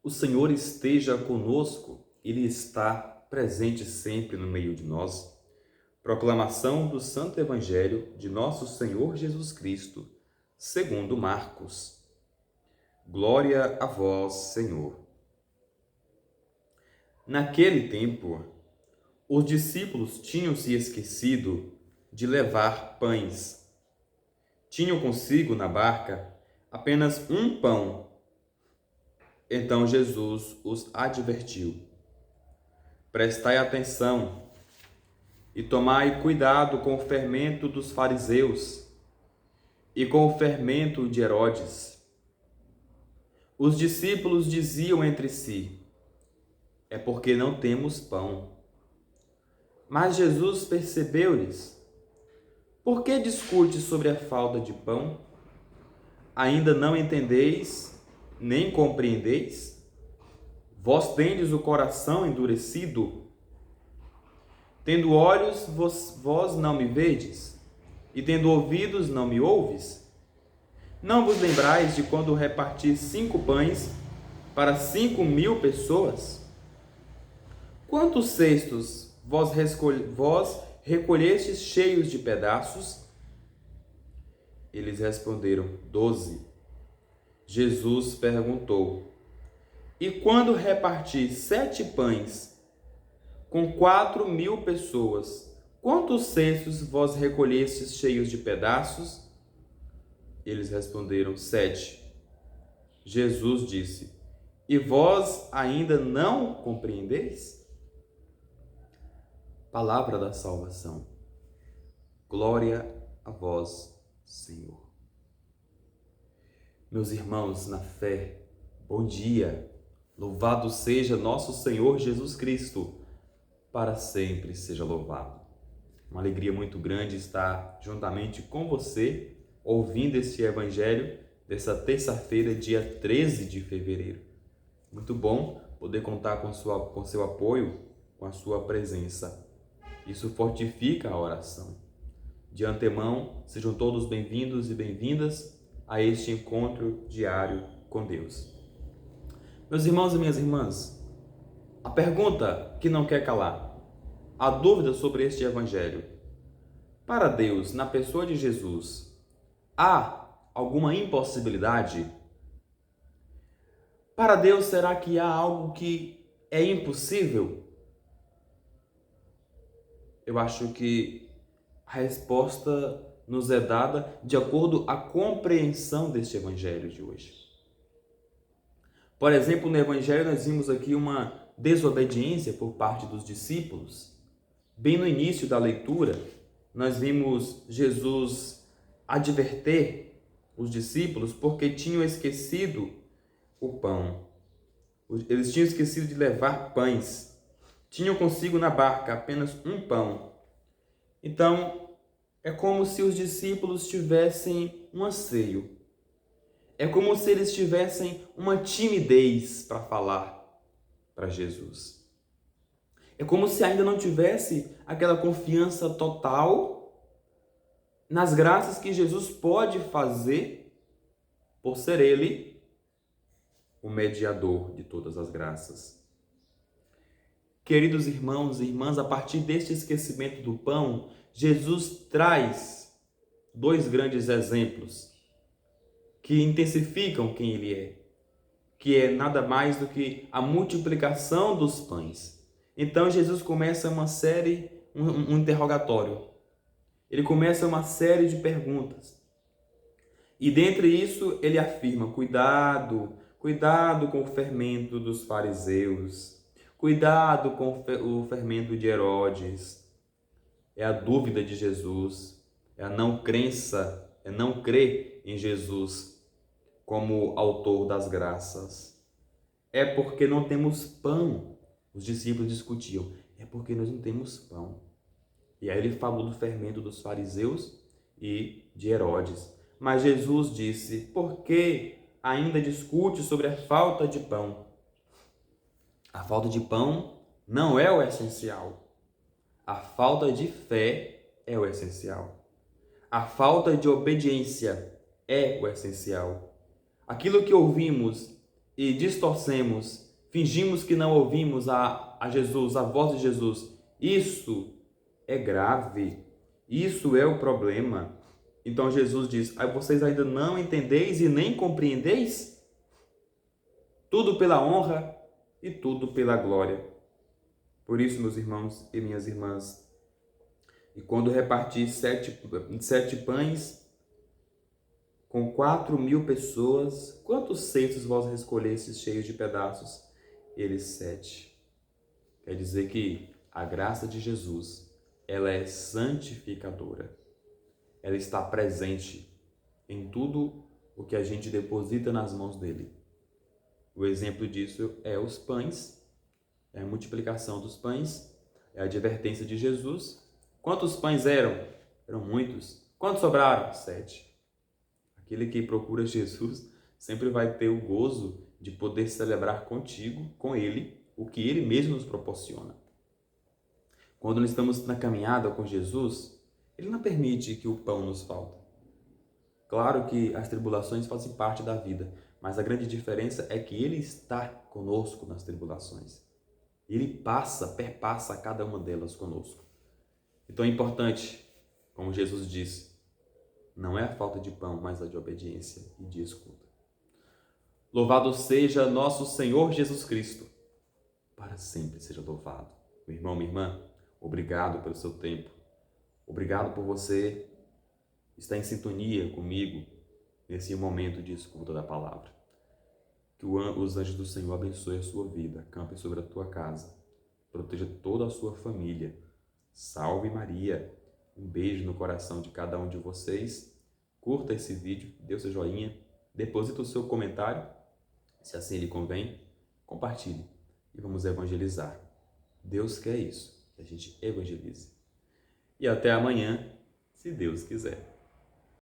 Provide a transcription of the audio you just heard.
O Senhor esteja conosco, Ele está presente sempre no meio de nós. Proclamação do Santo Evangelho de Nosso Senhor Jesus Cristo, segundo Marcos. Glória a vós, Senhor. Naquele tempo, os discípulos tinham se esquecido de levar pães. Tinham consigo na barca apenas um pão. Então Jesus os advertiu: prestai atenção e tomai cuidado com o fermento dos fariseus e com o fermento de Herodes. Os discípulos diziam entre si: é porque não temos pão. Mas Jesus percebeu-lhes: por que discute sobre a falta de pão? Ainda não entendeis, nem compreendeis? Vós tendes o coração endurecido? Tendo olhos, vós não me vedes? E tendo ouvidos, não me ouves? Não vos lembrais de quando reparti 5 pães para 5.000 pessoas? Quantos cestos vós recolhestes cheios de pedaços? Eles responderam: 12. Jesus perguntou: e quando reparti 7 pães com 4.000 pessoas, quantos cestos vós recolhestes cheios de pedaços? Eles responderam: 7. Jesus disse: e vós ainda não compreendeis? Palavra da salvação. Glória a vós, Senhor. Meus irmãos na fé, bom dia. Louvado seja nosso Senhor Jesus Cristo. Para sempre seja louvado. Uma alegria muito grande estar juntamente com você, ouvindo este Evangelho dessa terça-feira, dia 13 de fevereiro. Muito bom poder contar com seu apoio, com a sua presença. Isso fortifica a oração. De antemão, sejam todos bem-vindos e bem-vindas a este encontro diário com Deus. Meus irmãos e minhas irmãs, a pergunta que não quer calar, a dúvida sobre este Evangelho. Para Deus, na pessoa de Jesus, há alguma impossibilidade? Para Deus, será que há algo que é impossível? Eu acho que a resposta nos é dada de acordo com a compreensão deste Evangelho de hoje. Por exemplo, no Evangelho nós vimos aqui uma desobediência por parte dos discípulos. Bem no início da leitura, nós vimos Jesus adverter os discípulos porque tinham esquecido o pão. Eles tinham esquecido de levar pães. Tinham consigo na barca apenas um pão. Então, é como se os discípulos tivessem um anseio. É como se eles tivessem uma timidez para falar para Jesus. É como se ainda não tivesse aquela confiança total nas graças que Jesus pode fazer por ser Ele o mediador de todas as graças. Queridos irmãos e irmãs, a partir deste esquecimento do pão, Jesus traz 2 grandes exemplos que intensificam quem Ele é, que é nada mais do que a multiplicação dos pães. Então Jesus começa uma série, um interrogatório. Ele começa uma série de perguntas. E dentre isso ele afirma: cuidado com o fermento dos fariseus. Cuidado com o fermento de Herodes. É a dúvida de Jesus, é a não crença, é não crer em Jesus como autor das graças. É porque não temos pão. Os discípulos discutiam: é porque nós não temos pão. E aí ele falou do fermento dos fariseus e de Herodes. Mas Jesus disse: por que ainda discute sobre a falta de pão? A falta de pão não é o essencial. A falta de fé é o essencial. A falta de obediência é o essencial. Aquilo que ouvimos e distorcemos, fingimos que não ouvimos a Jesus, a voz de Jesus, isso é grave, isso é o problema. Então Jesus diz: vocês ainda não entendeis e nem compreendeis? Tudo pela honra e tudo pela glória. Por isso, meus irmãos e minhas irmãs, e quando reparti sete pães com 4.000 pessoas, quantos cestos vós recolhestes cheios de pedaços? Eles 7. Quer dizer que a graça de Jesus, ela é santificadora. Ela está presente em tudo o que a gente deposita nas mãos dele. O exemplo disso é os pães, é a multiplicação dos pães, é a advertência de Jesus. Quantos pães eram? Eram muitos. Quantos sobraram? 7. Aquele que procura Jesus sempre vai ter o gozo de poder celebrar contigo, com ele, o que ele mesmo nos proporciona. Quando nós estamos na caminhada com Jesus, ele não permite que o pão nos falte. Claro que as tribulações fazem parte da vida, mas a grande diferença é que ele está conosco nas tribulações. Ele perpassa cada uma delas conosco. Então é importante, como Jesus disse, não é a falta de pão, mas a de obediência e de escuta. Louvado seja nosso Senhor Jesus Cristo. Para sempre seja louvado. Meu irmão, minha irmã, obrigado pelo seu tempo. Obrigado por você estar em sintonia comigo nesse momento de escuta da palavra. Que os anjos do Senhor abençoem a sua vida, acampem sobre a tua casa, proteja toda a sua família. Salve Maria! Um beijo no coração de cada um de vocês. Curta esse vídeo, dê o seu joinha, deposita o seu comentário, se assim lhe convém, compartilhe e vamos evangelizar. Deus quer isso, que a gente evangelize. E até amanhã, se Deus quiser.